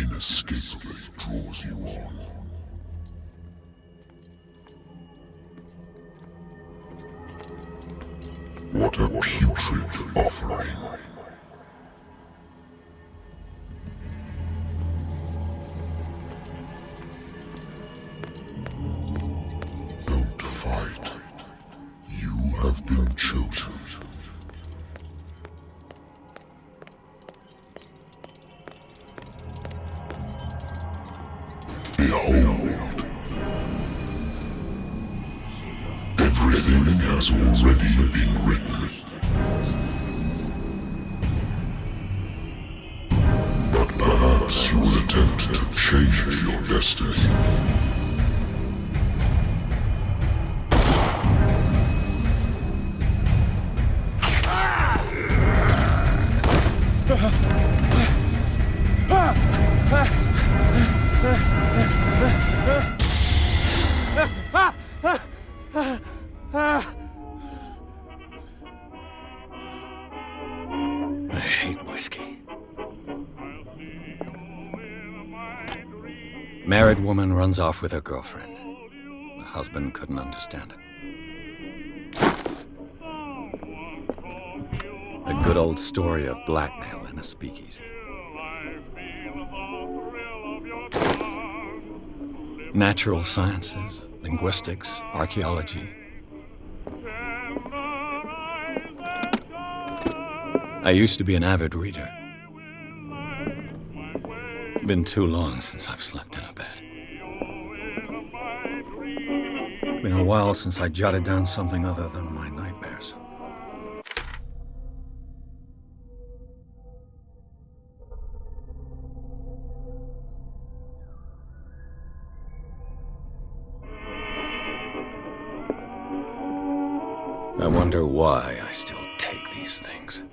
inescapably draws you on. What a putrid offering. Don't fight. You have been chosen. Behold. Everything has already been written. But perhaps you will attempt to change your destiny. I hate whiskey. Married woman runs off with her girlfriend. The husband couldn't understand it. A good old story of blackmail in a speakeasy. Natural sciences, linguistics, archaeology. I used to be an avid reader. Been too long since I've slept in a bed. Been a while since I jotted down something other than my nightmares. I wonder why I still take these things.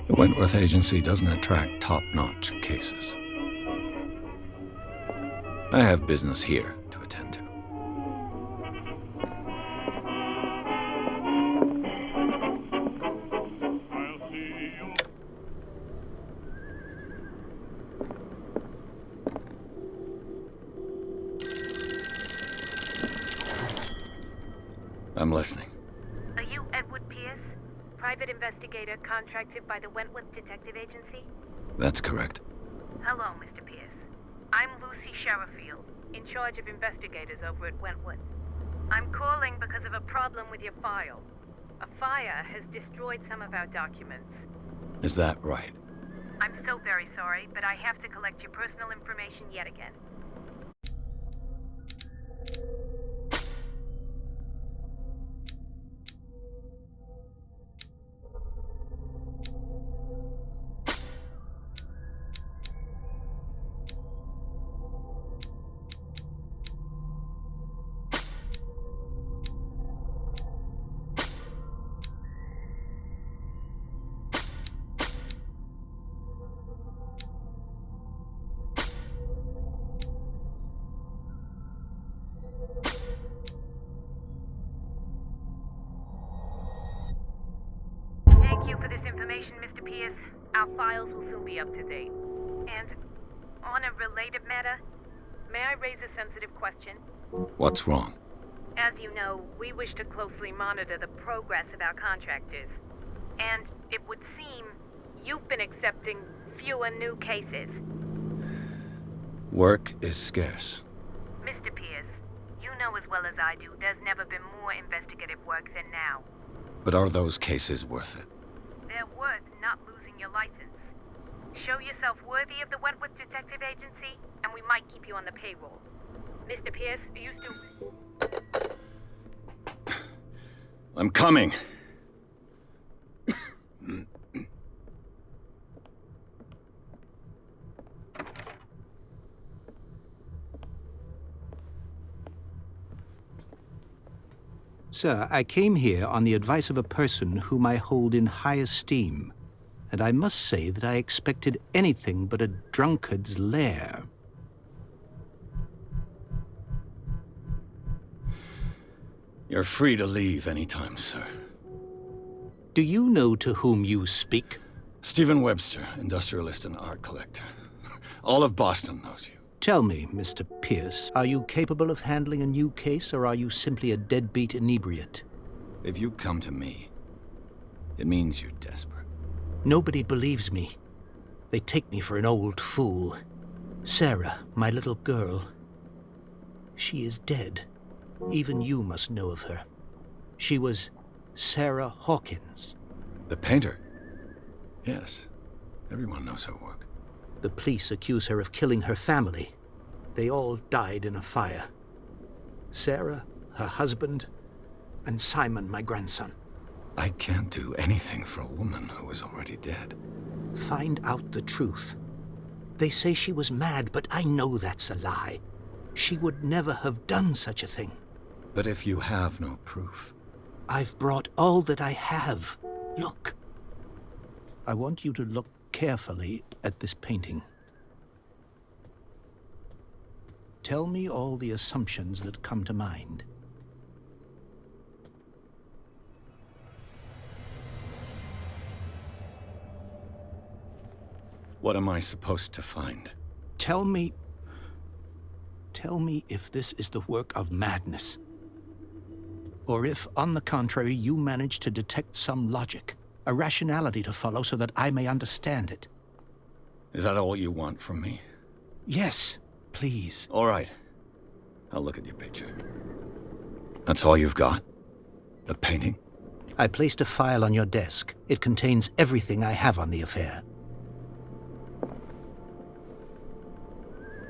The Wentworth Agency doesn't attract top-notch cases. I have business here to attend to. I'm listening. Are you Edward Pierce, private investigator contracted by the Wentworth Detective Agency? That's correct. Hello, Mr. Pierce. I'm Lucy Sherrifield, in charge of investigators over at Wentworth. I'm calling because of a problem with your file. A fire has destroyed some of our documents. Is that right? I'm so very sorry, but I have to collect your personal information yet again. Thank you for this information, Mr. Pierce. Our files will soon be up to date. And on a related matter, may I raise a sensitive question? What's wrong? As you know, we wish to closely monitor the progress of our contractors. And it would seem you've been accepting fewer new cases. Work is scarce. Mr. Pierce, you know as well as I do, there's never been more investigative work than now. But are those cases worth it? They're worth not losing your license. Show yourself worthy of the Wentworth Detective Agency, and we might keep you on the payroll. Mr. Pierce, are you still... I'm coming. Sir, I came here on the advice of a person whom I hold in high esteem, and I must say that I expected anything but a drunkard's lair. You're free to leave anytime, sir. Do you know to whom you speak? Stephen Webster, industrialist and art collector. All of Boston knows you. Tell me, Mr. Pierce, are you capable of handling a new case, or are you simply a deadbeat inebriate? If you come to me, it means you're desperate. Nobody believes me. They take me for an old fool. Sarah, my little girl, she is dead. Even you must know of her. She was Sarah Hawkins. The painter? Yes. Everyone knows her work. The police accuse her of killing her family. They all died in a fire. Sarah, her husband, and Simon, my grandson. I can't do anything for a woman who is already dead. Find out the truth. They say she was mad, but I know that's a lie. She would never have done such a thing. But if you have no proof... I've brought all that I have. Look. I want you to look carefully at this painting. Tell me all the assumptions that come to mind. What am I supposed to find? Tell me if this is the work of madness. Or if, on the contrary, you manage to detect some logic, a rationality to follow so that I may understand it. Is that all you want from me? Yes, please. All right. I'll look at your picture. That's all you've got? The painting? I placed a file on your desk. It contains everything I have on the affair.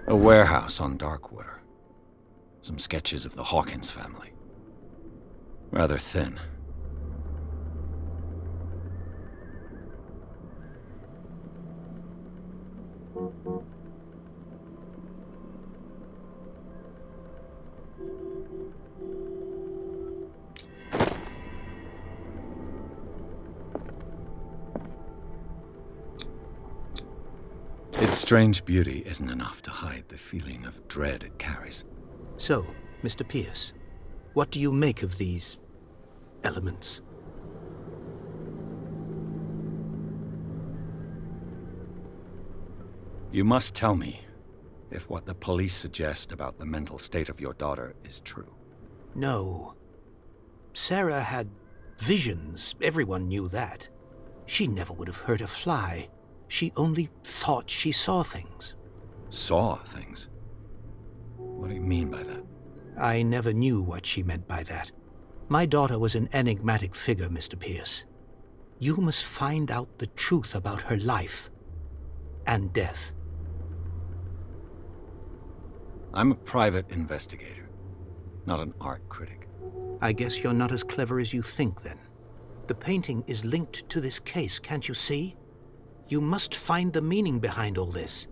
A warehouse on Darkwater. Some sketches of the Hawkins family. Rather thin. Its strange beauty isn't enough to hide the feeling of dread it carries. So, Mr. Pierce, what do you make of these elements? You must tell me if what the police suggest about the mental state of your daughter is true. No. Sarah had visions. Everyone knew that. She never would have hurt a fly. She only thought she saw things. Saw things? What do you mean by that? I never knew what she meant by that. My daughter was an enigmatic figure, Mr. Pierce. You must find out the truth about her life and death. I'm a private investigator, not an art critic. I guess you're not as clever as you think, then. The painting is linked to this case, can't you see? You must find the meaning behind all this.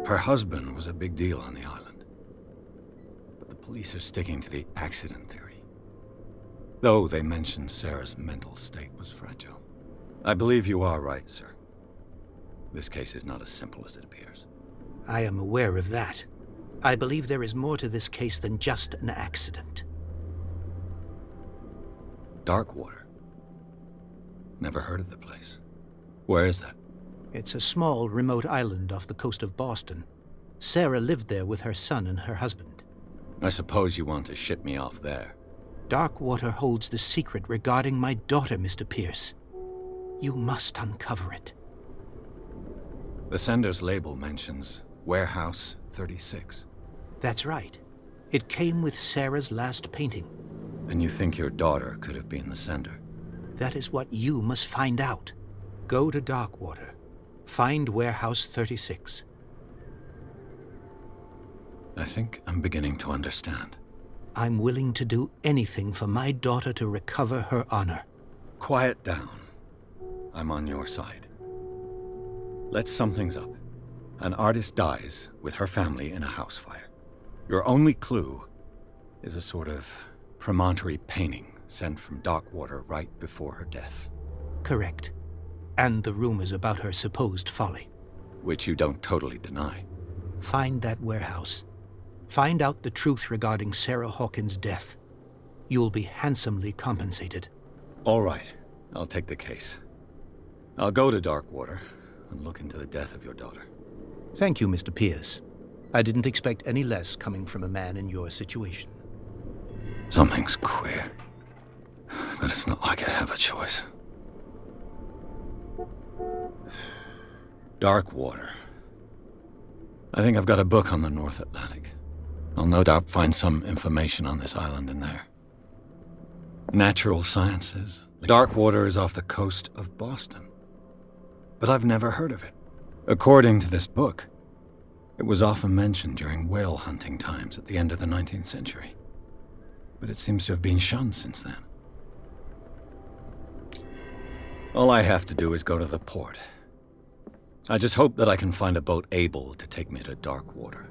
Her husband was a big deal on the island. But the police are sticking to the accident theory. Though they mention Sarah's mental state was fragile. I believe you are right, sir. This case is not as simple as it appears. I am aware of that. I believe there is more to this case than just an accident. Darkwater? Never heard of the place. Where is that? It's a small, remote island off the coast of Boston. Sarah lived there with her son and her husband. I suppose you want to ship me off there. Darkwater holds the secret regarding my daughter, Mr. Pierce. You must uncover it. The sender's label mentions Warehouse 36. That's right. It came with Sarah's last painting. And you think your daughter could have been the sender? That is what you must find out. Go to Darkwater. Find Warehouse 36. I think I'm beginning to understand. I'm willing to do anything for my daughter to recover her honor. Quiet down. I'm on your side. Let's sum things up. An artist dies with her family in a house fire. Your only clue is a sort of promontory painting sent from Darkwater right before her death. Correct. And the rumors about her supposed folly. Which you don't totally deny. Find that warehouse. Find out the truth regarding Sarah Hawkins' death. You will be handsomely compensated. All right, I'll take the case. I'll go to Darkwater and look into the death of your daughter. Thank you, Mr. Pierce. I didn't expect any less coming from a man in your situation. Something's queer, but it's not like I have a choice. Darkwater. I think I've got a book on the North Atlantic. I'll no doubt find some information on this island in there. Natural sciences. Darkwater is off the coast of Boston. But I've never heard of it. According to this book, it was often mentioned during whale hunting times at the end of the 19th century. But it seems to have been shunned since then. All I have to do is go to the port. I just hope that I can find a boat able to take me to Darkwater.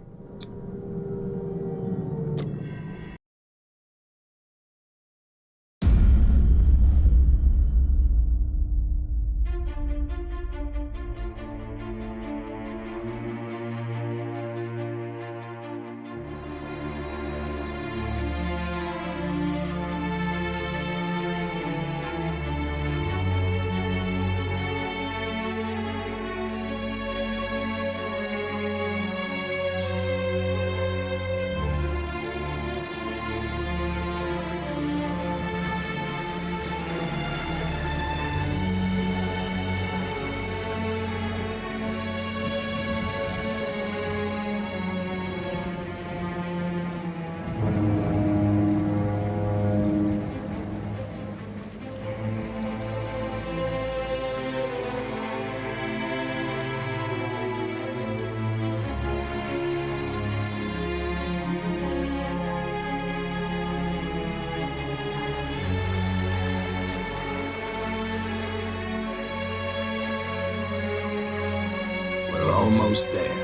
Almost there.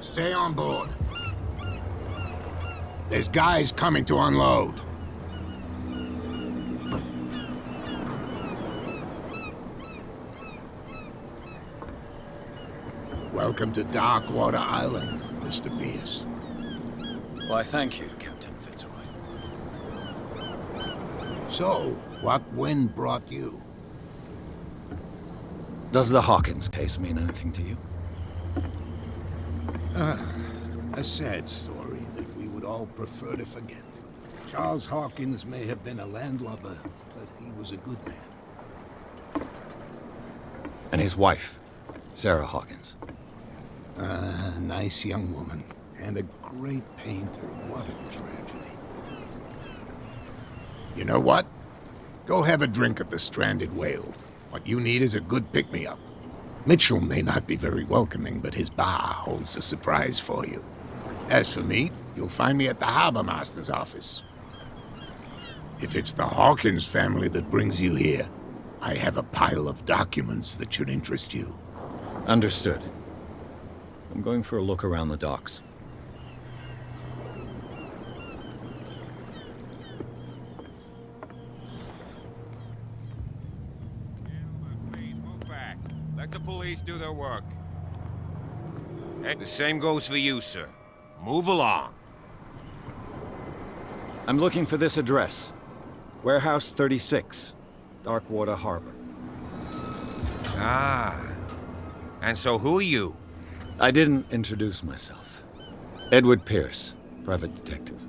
Stay on board. There's guys coming to unload. Welcome to Darkwater Island, Mr. Pierce. Why, thank you, Captain Fitzroy. So, what wind brought you? Does the Hawkins case mean anything to you? A sad story that we would all prefer to forget. Charles Hawkins may have been a landlubber, but he was a good man. And his wife, Sarah Hawkins. A nice young woman, and a great painter. What a tragedy. You know what? Go have a drink at the Stranded Whale. What you need is a good pick-me-up. Mitchell may not be very welcoming, but his bar holds a surprise for you. As for me, you'll find me at the Harbor Master's office. If it's the Hawkins family that brings you here, I have a pile of documents that should interest you. Understood. I'm going for a look around the docks. Please move back. Let the police do their work. And the same goes for you, sir. Move along. I'm looking for this address. Warehouse 36, Darkwater Harbor. Ah. And so who are you? I didn't introduce myself. Edward Pierce, private detective.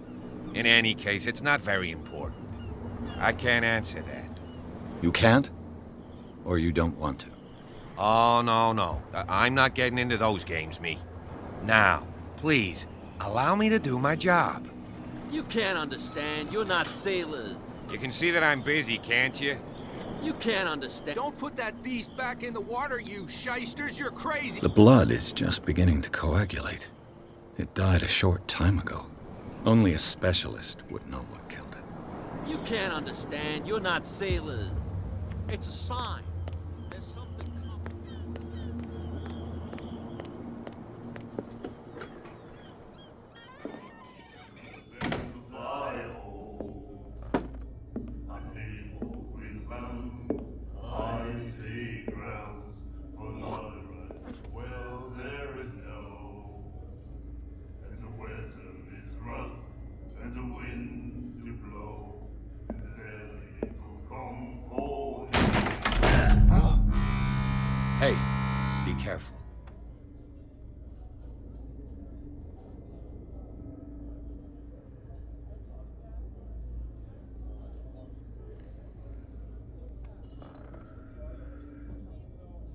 In any case, it's not very important. I can't answer that. You can't? Or you don't want to? Oh, no. I'm not getting into those games, me. Now, please, allow me to do my job. You can't understand. You're not sailors. You can see that I'm busy, can't you? You can't understand. Don't put that beast back in the water, you shysters. You're crazy. The blood is just beginning to coagulate. It died a short time ago. Only a specialist would know what killed it. You can't understand. You're not sailors. It's a sign. There's something coming. Hey, be careful.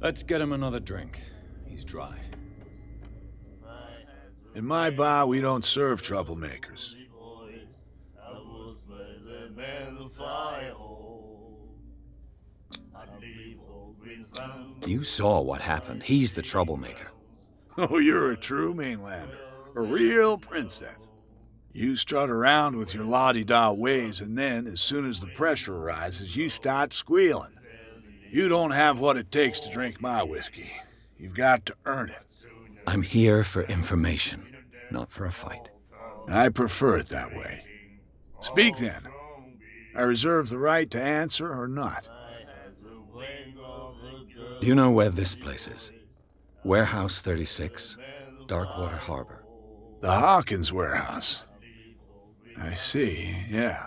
Let's get him another drink. He's dry. In my bar, we don't serve troublemakers. You saw what happened. He's the troublemaker. Oh, you're a true mainlander. A real princess. You strut around with your la-di-da ways, and then, as soon as the pressure arises, you start squealing. You don't have what it takes to drink my whiskey. You've got to earn it. I'm here for information, not for a fight. I prefer it that way. Speak then. I reserve the right to answer or not. Do you know where this place is? Warehouse 36, Darkwater Harbor. The Hawkins warehouse. I see, yeah.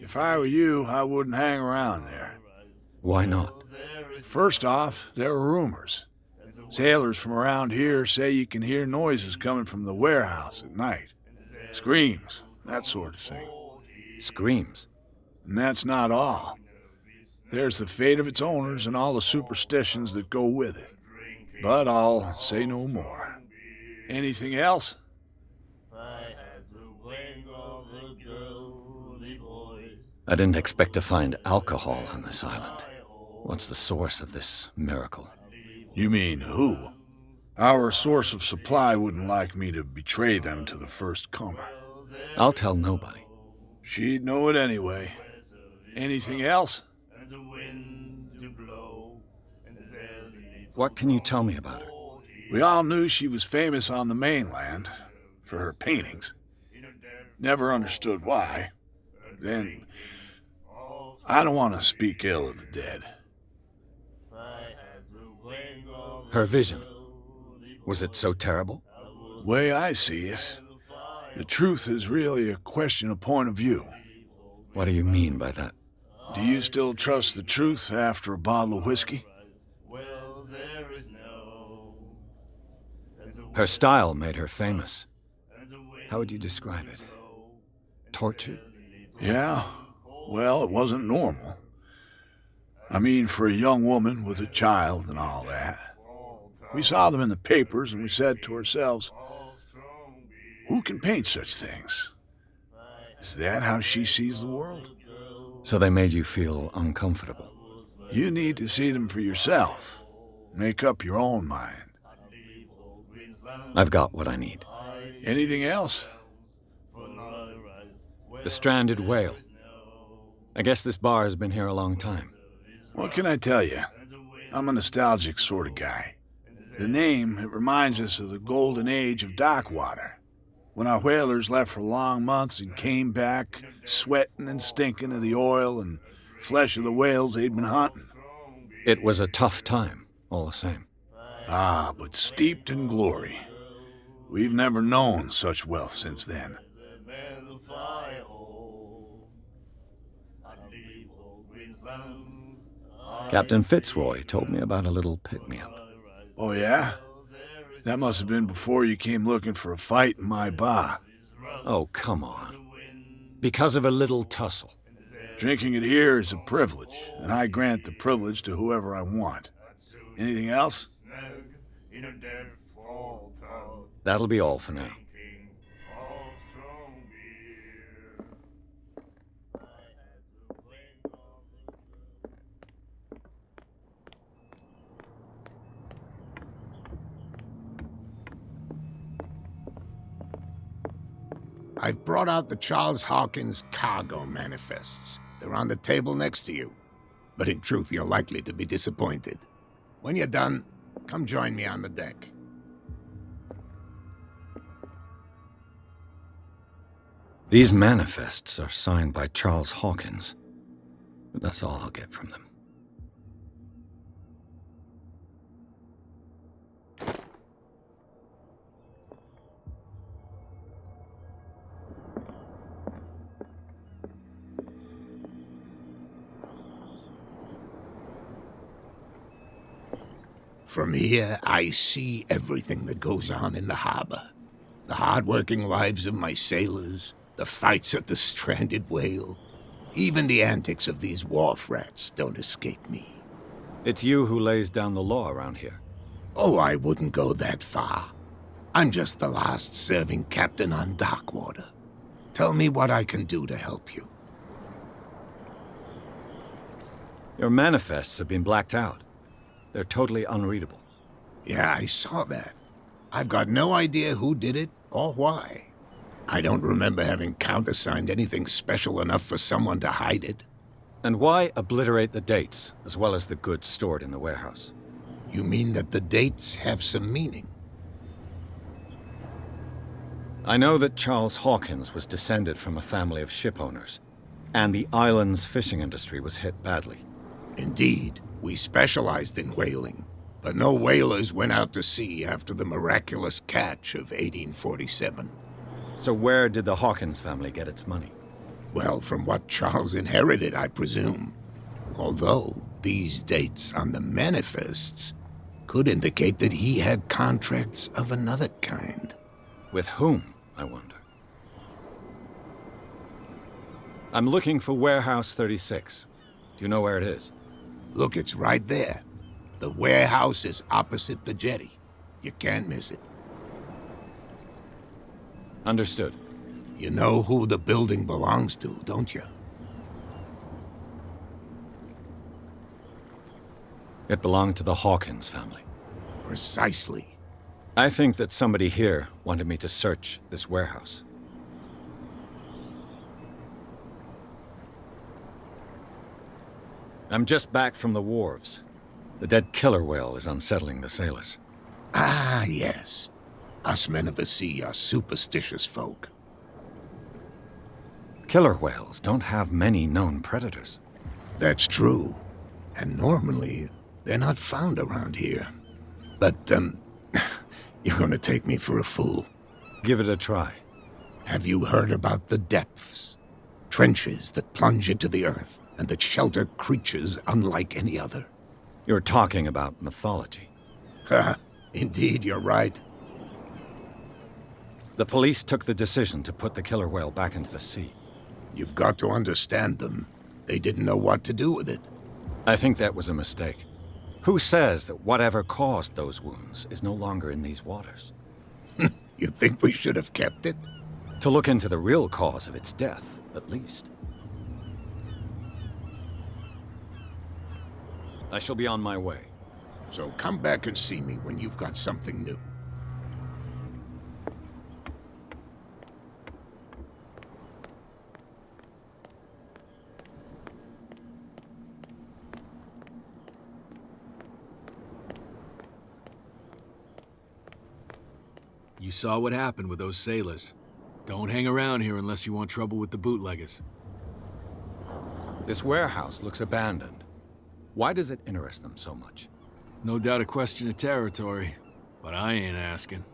If I were you, I wouldn't hang around there. Why not? First off, there are rumors. Sailors from around here say you can hear noises coming from the warehouse at night. Screams, that sort of thing. Screams? And that's not all. There's the fate of its owners and all the superstitions that go with it. But I'll say no more. Anything else? I didn't expect to find alcohol on this island. What's the source of this miracle? You mean who? Our source of supply wouldn't like me to betray them to the first comer. I'll tell nobody. She'd know it anyway. Anything else? What can you tell me about her? We all knew she was famous on the mainland for her paintings. Never understood why. Then, I don't want to speak ill of the dead. Her vision. Was it so terrible? Way I see it, the truth is really a question of point of view. What do you mean by that? Do you still trust the truth after a bottle of whiskey? Her style made her famous. How would you describe it? Tortured? Yeah, well, it wasn't normal. I mean, for a young woman with a child and all that. We saw them in the papers and we said to ourselves, who can paint such things? Is that how she sees the world? So they made you feel uncomfortable? You need to see them for yourself. Make up your own mind. I've got what I need. Anything else? The stranded whale. I guess this bar has been here a long time. What can I tell you? I'm a nostalgic sort of guy. The name, it reminds us of the golden age of Darkwater, when our whalers left for long months and came back sweating and stinking of the oil and flesh of the whales they'd been hunting. It was a tough time, all the same. Ah, but steeped in glory. We've never known such wealth since then. Captain Fitzroy told me about a little pick-me-up. Oh, yeah? That must have been before you came looking for a fight in my bar. Oh, come on. Because of a little tussle. Drinking it here is a privilege, and I grant the privilege to whoever I want. Anything else? That'll be all for now. I've brought out the Charles Hawkins cargo manifests. They're on the table next to you. But in truth, you're likely to be disappointed. When you're done, come join me on the deck. These manifests are signed by Charles Hawkins, but that's all I'll get from them. From here, I see everything that goes on in the harbor. The hard-working lives of my sailors, the fights at the stranded whale. Even the antics of these wharf rats don't escape me. It's you who lays down the law around here. Oh, I wouldn't go that far. I'm just the last serving captain on Darkwater. Tell me what I can do to help you. Your manifests have been blacked out. They're totally unreadable. Yeah, I saw that. I've got no idea who did it or why. I don't remember having countersigned anything special enough for someone to hide it. And why obliterate the dates, as well as the goods stored in the warehouse? You mean that the dates have some meaning? I know that Charles Hawkins was descended from a family of ship owners, and the island's fishing industry was hit badly. Indeed, we specialized in whaling, but no whalers went out to sea after the miraculous catch of 1847. So where did the Hawkins family get its money? Well, from what Charles inherited, I presume. Although, these dates on the manifests could indicate that he had contracts of another kind. With whom, I wonder? I'm looking for Warehouse 36. Do you know where it is? Look, it's right there. The warehouse is opposite the jetty. You can't miss it. Understood. You know who the building belongs to, don't you? It belonged to the Hawkins family. Precisely. I think that somebody here wanted me to search this warehouse. I'm just back from the wharves. The dead killer whale is unsettling the sailors. Ah, yes. Us men of the sea are superstitious folk. Killer whales don't have many known predators. That's true. And normally, they're not found around here. But, you're gonna take me for a fool. Give it a try. Have you heard about the depths? Trenches that plunge into the earth and that shelter creatures unlike any other. You're talking about mythology. Ha! Indeed, you're right. The police took the decision to put the killer whale back into the sea. You've got to understand them. They didn't know what to do with it. I think that was a mistake. Who says that whatever caused those wounds is no longer in these waters? You think we should have kept it? To look into the real cause of its death, at least. I shall be on my way. So come back and see me when you've got something new. You saw what happened with those sailors. Don't hang around here unless you want trouble with the bootleggers. This warehouse looks abandoned. Why does it interest them so much? No doubt a question of territory, but I ain't asking.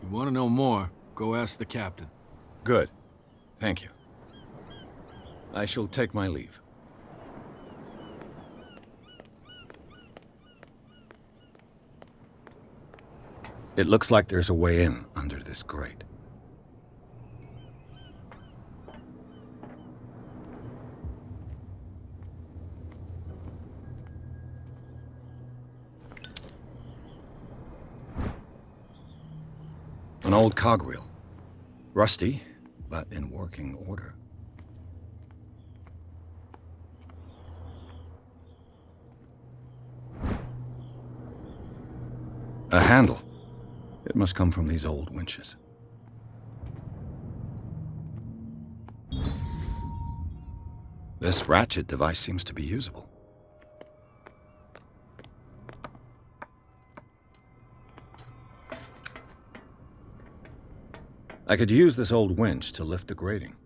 You want to know more, go ask the captain. Good. Thank you. I shall take my leave. It looks like there's a way in under this grate. An old cogwheel. Rusty, but in working order. A handle. It must come from these old winches. This ratchet device seems to be usable. I could use this old winch to lift the grating.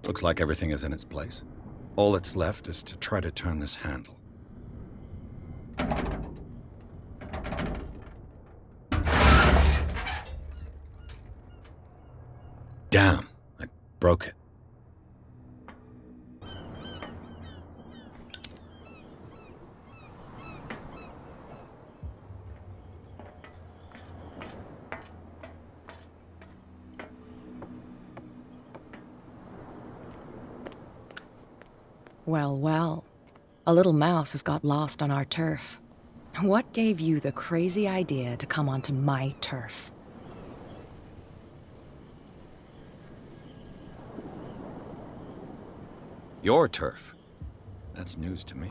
Looks like everything is in its place. All that's left is to try to turn this handle. Damn, I broke it. Well, well. A little mouse has got lost on our turf. What gave you the crazy idea to come onto my turf? Your turf? That's news to me.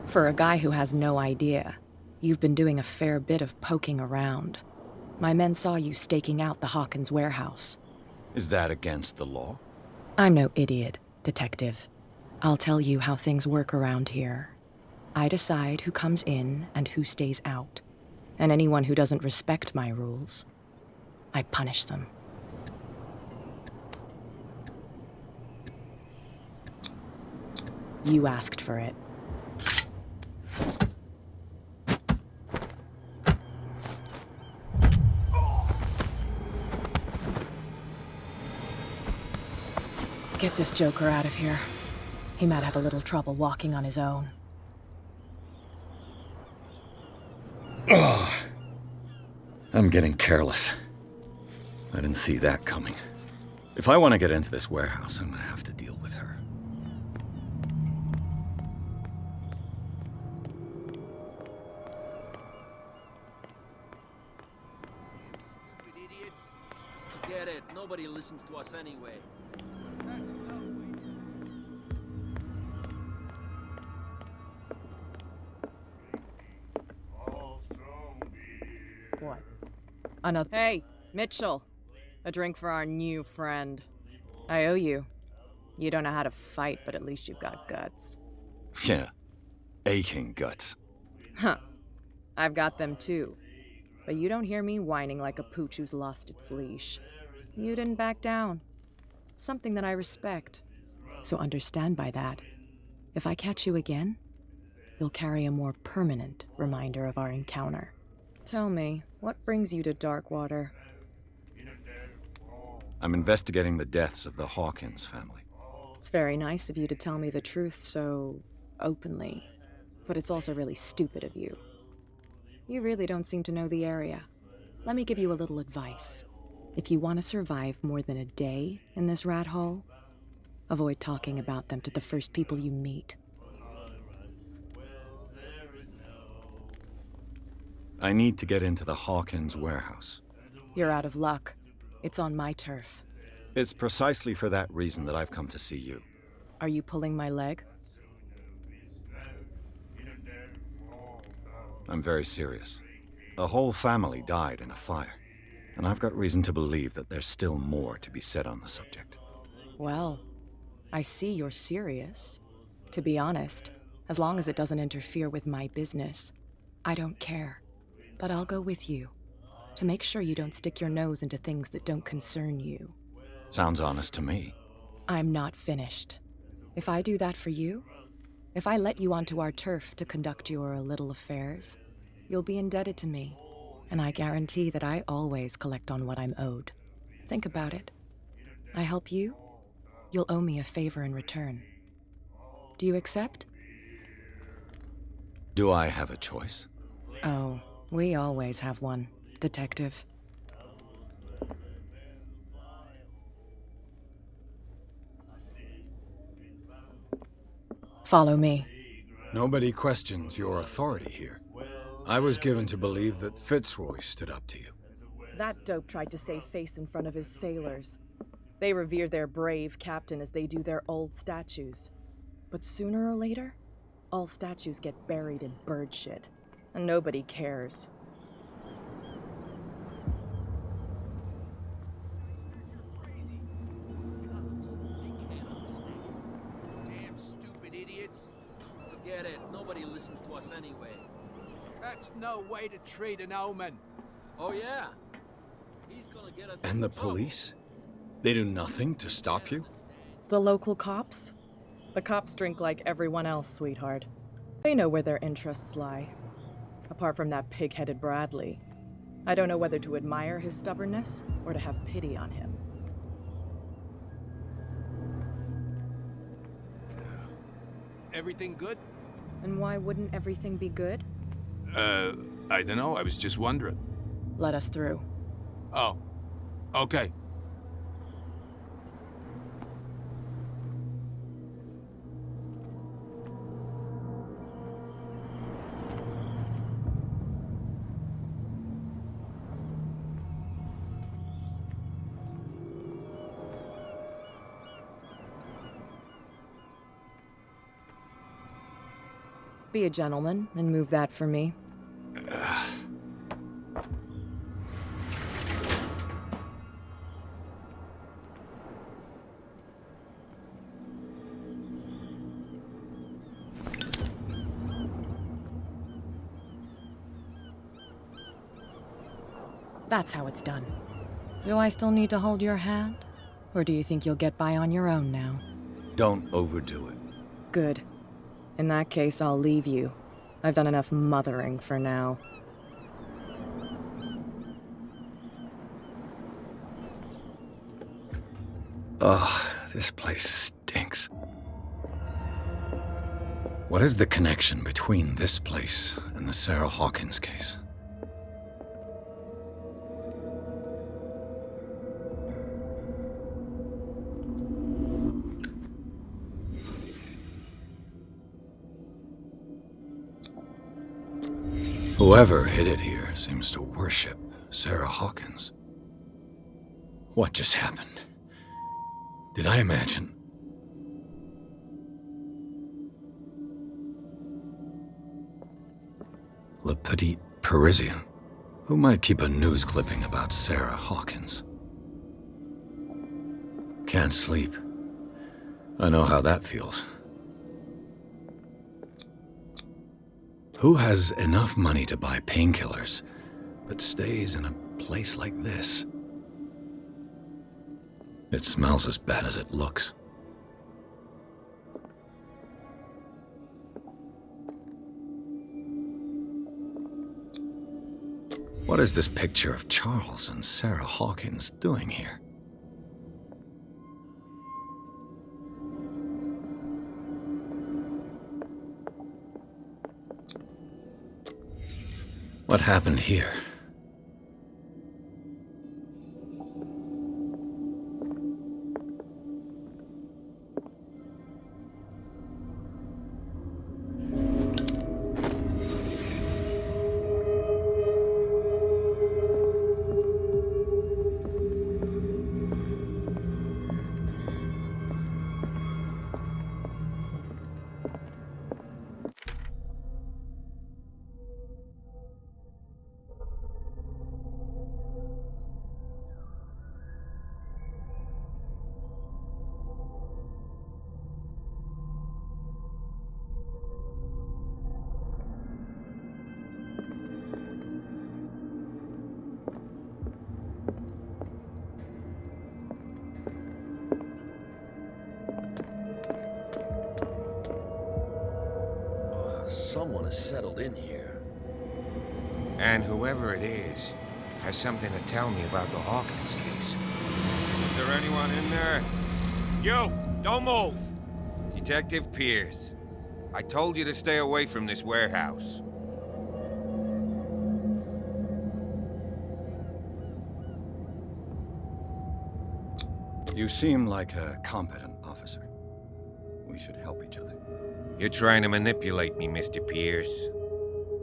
For a guy who has no idea, you've been doing a fair bit of poking around. My men saw you staking out the Hawkins warehouse. Is that against the law? I'm no idiot, detective. I'll tell you how things work around here. I decide who comes in and who stays out. And anyone who doesn't respect my rules, I punish them. You asked for it. Get this joker out of here. He might have a little trouble walking on his own. Ugh. I'm getting careless. I didn't see that coming. If I want to get into this warehouse, I'm gonna have to deal with her. Stupid idiots. Forget it. Nobody listens to us anyway. That's no way. What? Another. Hey, Mitchell. A drink for our new friend. I owe you. You don't know how to fight, but at least you've got guts. Yeah. Aching guts. Huh. I've got them too. But you don't hear me whining like a pooch who's lost its leash. You didn't back down. Something that I respect. So understand by that, if I catch you again, you'll carry a more permanent reminder of our encounter. Tell me, what brings you to Darkwater? I'm investigating the deaths of the Hawkins family. It's very nice of you to tell me the truth so openly, but it's also really stupid of you. You really don't seem to know the area. Let me give you a little advice. If you want to survive more than a day in this rat hole, avoid talking about them to the first people you meet. I need to get into the Hawkins warehouse. You're out of luck. It's on my turf. It's precisely for that reason that I've come to see you. Are you pulling my leg? I'm very serious. A whole family died in a fire, and I've got reason to believe that there's still more to be said on the subject. Well, I see you're serious. To be honest, as long as it doesn't interfere with my business, I don't care. But I'll go with you, to make sure you don't stick your nose into things that don't concern you. Sounds honest to me. I'm not finished. If I do that for you, if I let you onto our turf to conduct your little affairs, you'll be indebted to me, and I guarantee that I always collect on what I'm owed. Think about it. I help you, you'll owe me a favor in return. Do you accept? Do I have a choice? Oh, we always have one, Detective. Follow me. Nobody questions your authority here. I was given to believe that Fitzroy stood up to you. That dope tried to save face in front of his sailors. They revere their brave captain as they do their old statues. But sooner or later, all statues get buried in bird shit, and nobody cares. Damn stupid idiots. Forget it. Nobody listens to us anyway. That's no way to treat an omen. Oh, yeah? He's gonna get us. And the police? They do nothing to stop you? The local cops? The cops drink like everyone else, sweetheart. They know where their interests lie. Apart from that pig-headed Bradley, I don't know whether to admire his stubbornness or to have pity on him. Everything good? And why wouldn't everything be good? I don't know. I was just wondering. Let us through. Oh. Okay. Be a gentleman and move that for me. That's how it's done. Do I still need to hold your hand? Or do you think you'll get by on your own now? Don't overdo it. Good. In that case, I'll leave you. I've done enough mothering for now. Ugh, this place stinks. What is the connection between this place and the Sarah Hawkins case? Whoever hid it here seems to worship Sarah Hawkins. What just happened? Did I imagine? Le Petit Parisien. Who might keep a news clipping about Sarah Hawkins? Can't sleep. I know how that feels. Who has enough money to buy painkillers, but stays in a place like this? It smells as bad as it looks. What is this picture of Charles and Sarah Hawkins doing here? What happened here? Someone has settled in here. And whoever it is has something to tell me about the Hawkins case. Is there anyone in there? You! Don't move! Detective Pierce. I told you to stay away from this warehouse. You seem like a competent officer. we should help each other. You're trying to manipulate me, Mr. Pierce.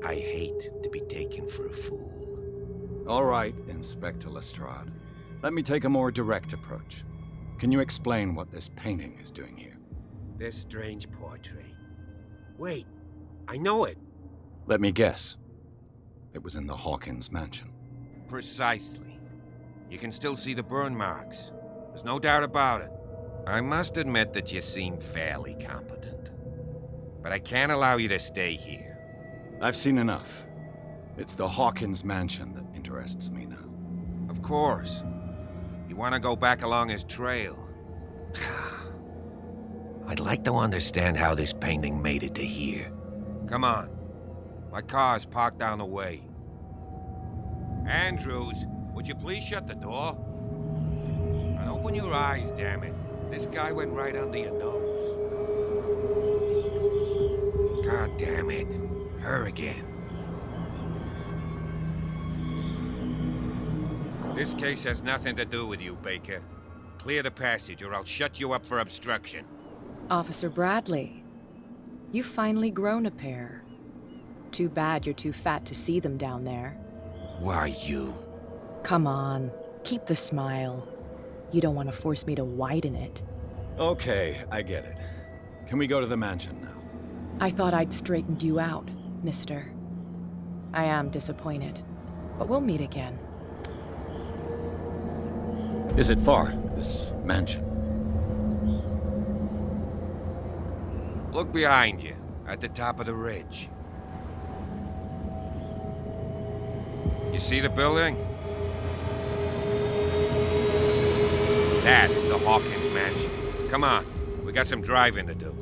I hate to be taken for a fool. All right, Inspector Lestrade. Let me take a more direct approach. Can you explain what this painting is doing here? This strange portrait. Wait, I know it. Let me guess. It was in the Hawkins mansion. Precisely. You can still see the burn marks. There's no doubt about it. I must admit that you seem fairly competent. But I can't allow you to stay here. I've seen enough. It's the Hawkins mansion that interests me now. Of course. You want to go back along his trail. I'd like to understand how this painting made it to here. Come on. My car's parked down the way. Andrews, would you please shut the door? And open your eyes, damn it. This guy went right under your nose. God damn it. Her again. This case has nothing to do with you, Baker. Clear the passage or I'll shut you up for obstruction. Officer Bradley, you've finally grown a pair. Too bad you're too fat to see them down there. Why you? Come on, keep the smile. You don't want to force me to widen it. Okay, I get it. Can we go to the mansion now? I thought I'd straightened you out, mister. I am disappointed, but we'll meet again. Is it far, this mansion? Look behind you, at the top of the ridge. You see the building? That's the Hawkins mansion. Come on, we got some driving to do.